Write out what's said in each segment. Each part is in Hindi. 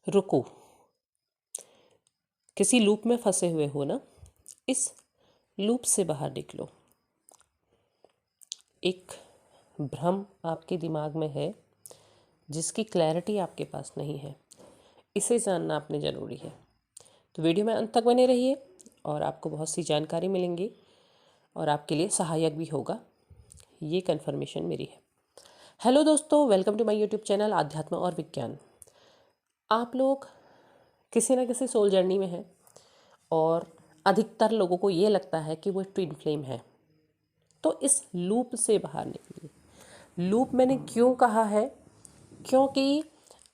रुको। किसी लूप में फंसे हुए हो ना, इस लूप से बाहर निकलो। एक भ्रम आपके दिमाग में है जिसकी क्लैरिटी आपके पास नहीं है, इसे जानना आपने ज़रूरी है। तो वीडियो में अंत तक बने रहिए और आपको बहुत सी जानकारी मिलेंगी और आपके लिए सहायक भी होगा, ये कन्फर्मेशन मेरी है। हेलो दोस्तों, welcome to my YouTube channel आध्यात्म और विज्ञान। आप लोग किसी न किसी सोल जर्नी में हैं और अधिकतर लोगों को ये लगता है कि वो ट्विन फ्लेम है। तो इस लूप से बाहर निकलिए। लूप मैंने क्यों कहा है? क्योंकि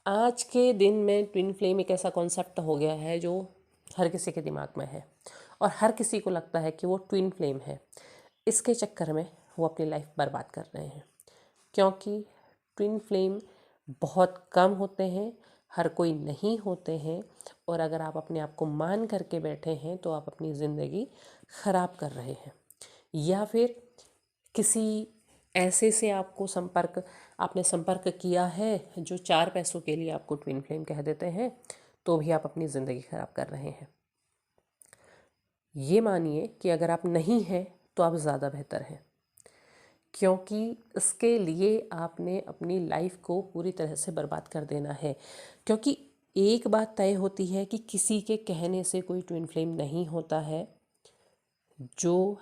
आज के दिन में ट्विन फ्लेम एक ऐसा कॉन्सेप्ट हो गया है जो हर किसी के दिमाग में है और हर किसी को लगता है कि वो ट्विन फ्लेम है। इसके चक्कर में वो अपनी लाइफ बर्बाद कर रहे हैं, क्योंकि ट्विन फ्लेम बहुत कम होते हैं, हर कोई नहीं होते हैं। और अगर आप अपने आप को मान करके बैठे हैं तो आप अपनी ज़िंदगी ख़राब कर रहे हैं, या फिर किसी ऐसे से आपने संपर्क किया है जो 4 पैसों के लिए आपको ट्विन फ्लेम कह देते हैं, तो भी आप अपनी ज़िंदगी ख़राब कर रहे हैं। ये मानिए कि अगर आप नहीं हैं तो आप ज़्यादा बेहतर हैं, क्योंकि इसके लिए आपने अपनी लाइफ को पूरी तरह से बर्बाद कर देना है। क्योंकि एक बात तय होती है कि किसी के कहने से कोई ट्विन फ्लेम नहीं होता है। जो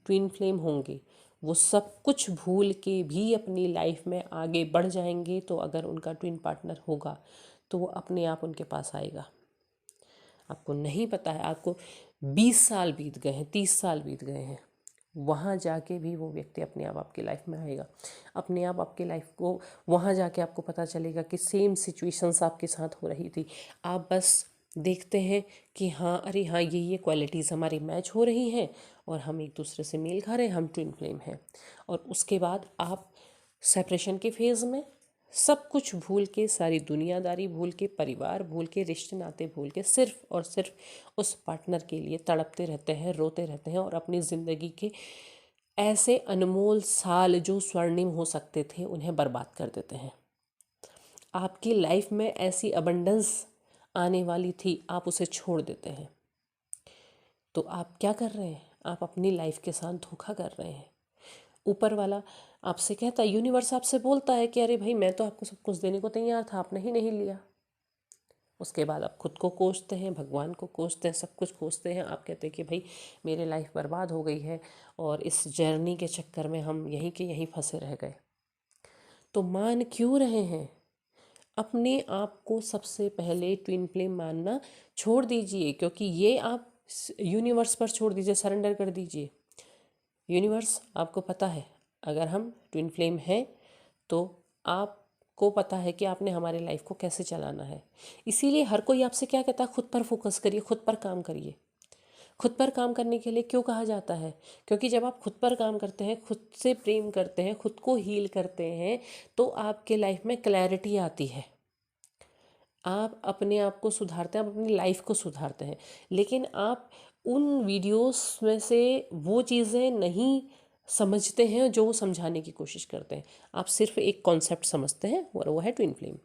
ट्विन फ्लेम होंगे वो सब कुछ भूल के भी अपनी लाइफ में आगे बढ़ जाएंगे। तो अगर उनका ट्विन पार्टनर होगा तो वो अपने आप उनके पास आएगा। आपको नहीं पता है, आपको 20 साल बीत गए हैं, 30 साल बीत गए हैं, वहाँ जाके भी वो व्यक्ति अपने आप आपकी लाइफ में आएगा। अपने आप आपकी लाइफ को वहाँ जाके आपको पता चलेगा कि सेम सिचुएशंस आपके साथ हो रही थी। आप बस देखते हैं कि हाँ, अरे हाँ, ये क्वालिटीज़ हमारी मैच हो रही हैं और हम एक दूसरे से मेल खा रहे हैं, हम ट्विन फ्लेम हैं। और उसके बाद आप सेपरेशन के फेज़ में सब कुछ भूल के, सारी दुनियादारी भूल के, परिवार भूल के, रिश्ते नाते भूल के, सिर्फ और सिर्फ उस पार्टनर के लिए तड़पते रहते हैं, रोते रहते हैं और अपनी ज़िंदगी के ऐसे अनमोल साल जो स्वर्णिम हो सकते थे उन्हें बर्बाद कर देते हैं। आपकी लाइफ में ऐसी अबंडेंस आने वाली थी, आप उसे छोड़ देते हैं। तो आप क्या कर रहे हैं? आप अपनी लाइफ के साथ धोखा कर रहे हैं। ऊपर वाला आपसे कहता है, यूनिवर्स आपसे बोलता है कि अरे भाई, मैं तो आपको सब कुछ देने को तैयार था, आपने ही नहीं लिया। उसके बाद आप खुद को कोसते हैं, भगवान को कोसते हैं, सब कुछ कोसते हैं। आप कहते हैं कि भाई मेरी लाइफ बर्बाद हो गई है और इस जर्नी के चक्कर में हम यहीं के यहीं फंसे रह गए। तो मान क्यों रहे हैं? अपने आप को सबसे पहले ट्विन फ्लेम मानना छोड़ दीजिए, क्योंकि ये आप यूनिवर्स पर छोड़ दीजिए, सरेंडर कर दीजिए। यूनिवर्स, आपको पता है अगर हम ट्विन फ्लेम हैं तो आपको पता है कि आपने हमारे लाइफ को कैसे चलाना है। इसीलिए हर कोई आपसे क्या कहता है? खुद पर फोकस करिए, खुद पर काम करिए। खुद पर काम करने के लिए क्यों कहा जाता है? क्योंकि जब आप खुद पर काम करते हैं, खुद से प्रेम करते हैं, खुद को हील करते हैं, तो आपके लाइफ में क्लैरिटी आती है। आप अपने आप को सुधारते हैं, आप अपनी लाइफ को सुधारते हैं। लेकिन आप उन वीडियोस में से वो चीज़ें नहीं समझते हैं जो वो समझाने की कोशिश करते हैं। आप सिर्फ एक कॉन्सेप्ट समझते हैं और वो है ट्विन फ्लेम।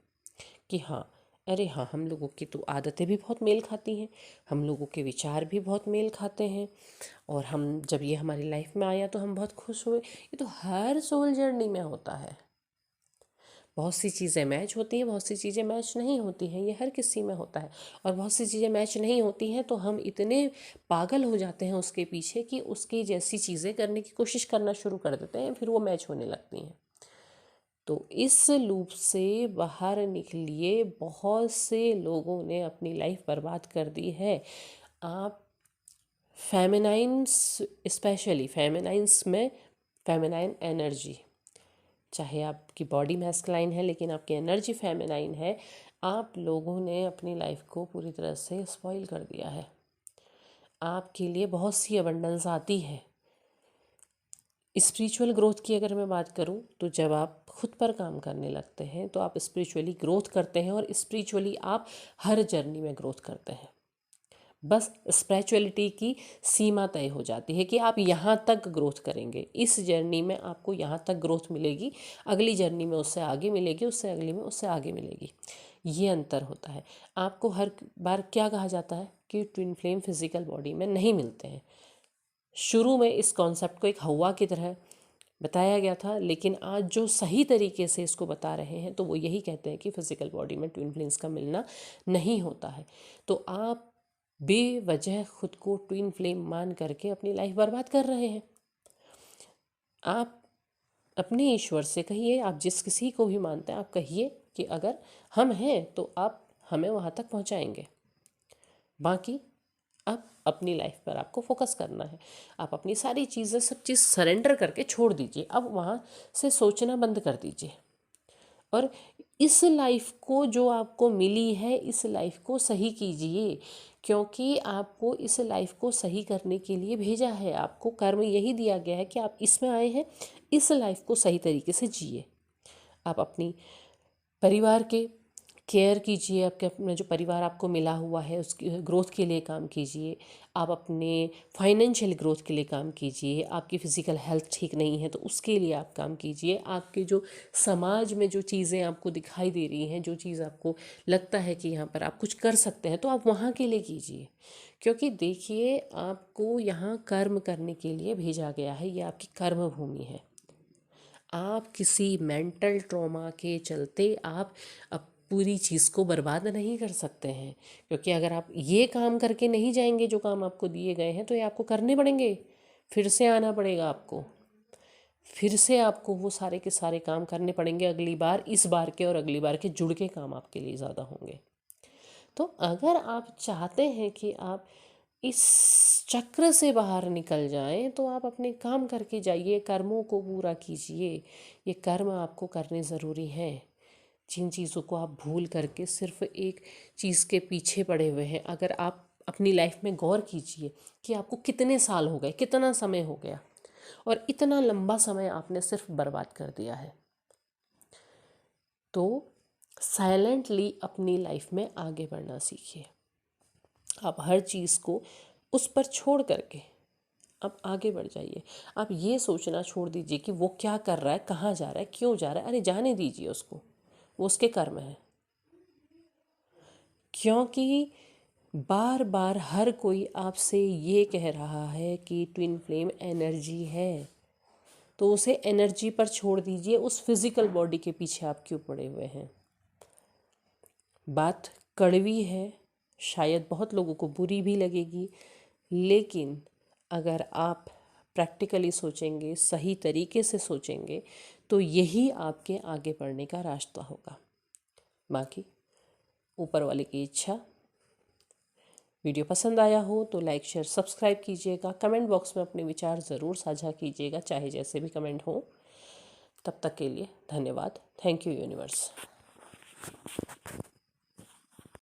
कि हाँ, अरे हाँ, हम लोगों की तो आदतें भी बहुत मेल खाती हैं, हम लोगों के विचार भी बहुत मेल खाते हैं, और हम जब ये हमारी लाइफ में आया तो हम बहुत खुश हुए। ये तो हर सोल जर्नी में होता है। बहुत सी चीज़ें मैच होती हैं, बहुत सी चीज़ें मैच नहीं होती हैं, ये हर किसी में होता है। और बहुत सी चीज़ें मैच नहीं होती हैं तो हम इतने पागल हो जाते हैं उसके पीछे कि उसकी जैसी चीज़ें करने की कोशिश करना शुरू कर देते हैं, फिर वो मैच होने लगती हैं। तो इस लूप से बाहर निकलिए। बहुत से लोगों ने अपनी लाइफ बर्बाद कर दी है। आप फेमिनाइन्स, स्पेशली फेमिनाइन्स में फेमिनाइन एनर्जी, चाहे आपकी बॉडी मैस्कुलाइन है लेकिन आपकी एनर्जी फेमिनाइन है, आप लोगों ने अपनी लाइफ को पूरी तरह से स्पॉइल कर दिया है। आपके लिए बहुत सी अबंडेंस आती है। स्पिरिचुअल ग्रोथ की अगर मैं बात करूं तो जब आप खुद पर काम करने लगते हैं तो आप स्पिरिचुअली ग्रोथ करते हैं, और स्पिरिचुअली आप हर जर्नी में ग्रोथ करते हैं। बस स्पिरिचुअलिटी की सीमा तय हो जाती है कि आप यहाँ तक ग्रोथ करेंगे, इस जर्नी में आपको यहाँ तक ग्रोथ मिलेगी, अगली जर्नी में उससे आगे मिलेगी, उससे अगली में उससे आगे मिलेगी। ये अंतर होता है। आपको हर बार क्या कहा जाता है कि ट्विन फ्लेम फिजिकल बॉडी में नहीं मिलते हैं। शुरू में इस कॉन्सेप्ट को एक हवा की तरह बताया गया था, लेकिन आज जो सही तरीके से इसको बता रहे हैं तो वो यही कहते हैं कि फिजिकल बॉडी में ट्विन फ्लेम्स का मिलना नहीं होता है। तो आप बेवजह खुद को ट्विन फ्लेम मान करके अपनी लाइफ बर्बाद कर रहे हैं। आप अपने ईश्वर से कहिए, आप जिस किसी को भी मानते हैं, आप कहिए कि अगर हम हैं तो आप हमें वहाँ तक पहुँचाएंगे। बाकी अब अपनी लाइफ पर आपको फोकस करना है। आप अपनी सारी चीज़ें, सब चीज़ सरेंडर करके छोड़ दीजिए। अब वहाँ से सोचना बंद कर दीजिए और इस लाइफ को जो आपको मिली है, इस लाइफ को सही कीजिए, क्योंकि आपको इस लाइफ को सही करने के लिए भेजा है। आपको कर्म यही दिया गया है कि आप इसमें आए हैं, इस लाइफ को सही तरीके से जिए। आप अपनी परिवार के केयर कीजिए, आपके अपना जो परिवार आपको मिला हुआ है उसकी ग्रोथ के लिए काम कीजिए। आप अपने फाइनेंशियल ग्रोथ के लिए काम कीजिए। आपकी फ़िज़िकल हेल्थ ठीक नहीं है तो उसके लिए आप काम कीजिए। आपके जो समाज में जो चीज़ें आपको दिखाई दे रही हैं, जो चीज़ आपको लगता है कि यहाँ पर आप कुछ कर सकते हैं, तो आप वहाँ के लिए कीजिए। क्योंकि देखिए, आपको यहाँ कर्म करने के लिए भेजा गया है, ये आपकी कर्म भूमि है। आप किसी मेंटल ट्रॉमा के चलते आप पूरी चीज़ को बर्बाद नहीं कर सकते हैं। क्योंकि अगर आप ये काम करके नहीं जाएंगे जो काम आपको दिए गए हैं, तो ये आपको करने पड़ेंगे। फिर से आना पड़ेगा आपको, फिर से आपको वो सारे के सारे काम करने पड़ेंगे अगली बार, इस बार के और अगली बार के जुड़ के काम आपके लिए ज़्यादा होंगे। तो अगर आप चाहते हैं कि आप इस चक्र से बाहर निकल जाएं, तो आप अपने काम करके जाइए, कर्मों को पूरा कीजिए। ये कर्म आपको करने ज़रूरी हैं। जिन चीज़ों को आप भूल करके सिर्फ एक चीज़ के पीछे पड़े हुए हैं, अगर आप अपनी लाइफ में गौर कीजिए कि आपको कितने साल हो गए, कितना समय हो गया, और इतना लंबा समय आपने सिर्फ बर्बाद कर दिया है। तो साइलेंटली अपनी लाइफ में आगे बढ़ना सीखिए। आप हर चीज़ को उस पर छोड़ करके आप आगे बढ़ जाइए। आप ये सोचना छोड़ दीजिए कि वो क्या कर रहा है, कहाँ जा रहा है, क्यों जा रहा है। अरे जाने दीजिए उसको, वो उसके कर्म है। क्योंकि बार बार हर कोई आपसे ये कह रहा है कि ट्विन फ्लेम एनर्जी है, तो उसे एनर्जी पर छोड़ दीजिए। उस फिज़िकल बॉडी के पीछे आप क्यों पड़े हुए हैं। बात कड़वी है, शायद बहुत लोगों को बुरी भी लगेगी, लेकिन अगर आप प्रैक्टिकली सोचेंगे, सही तरीके से सोचेंगे, तो यही आपके आगे बढ़ने का रास्ता होगा। बाकी ऊपर वाले की इच्छा। वीडियो पसंद आया हो तो लाइक, शेयर, सब्सक्राइब कीजिएगा। कमेंट बॉक्स में अपने विचार ज़रूर साझा कीजिएगा, चाहे जैसे भी कमेंट हो। तब तक के लिए धन्यवाद। Thank you universe.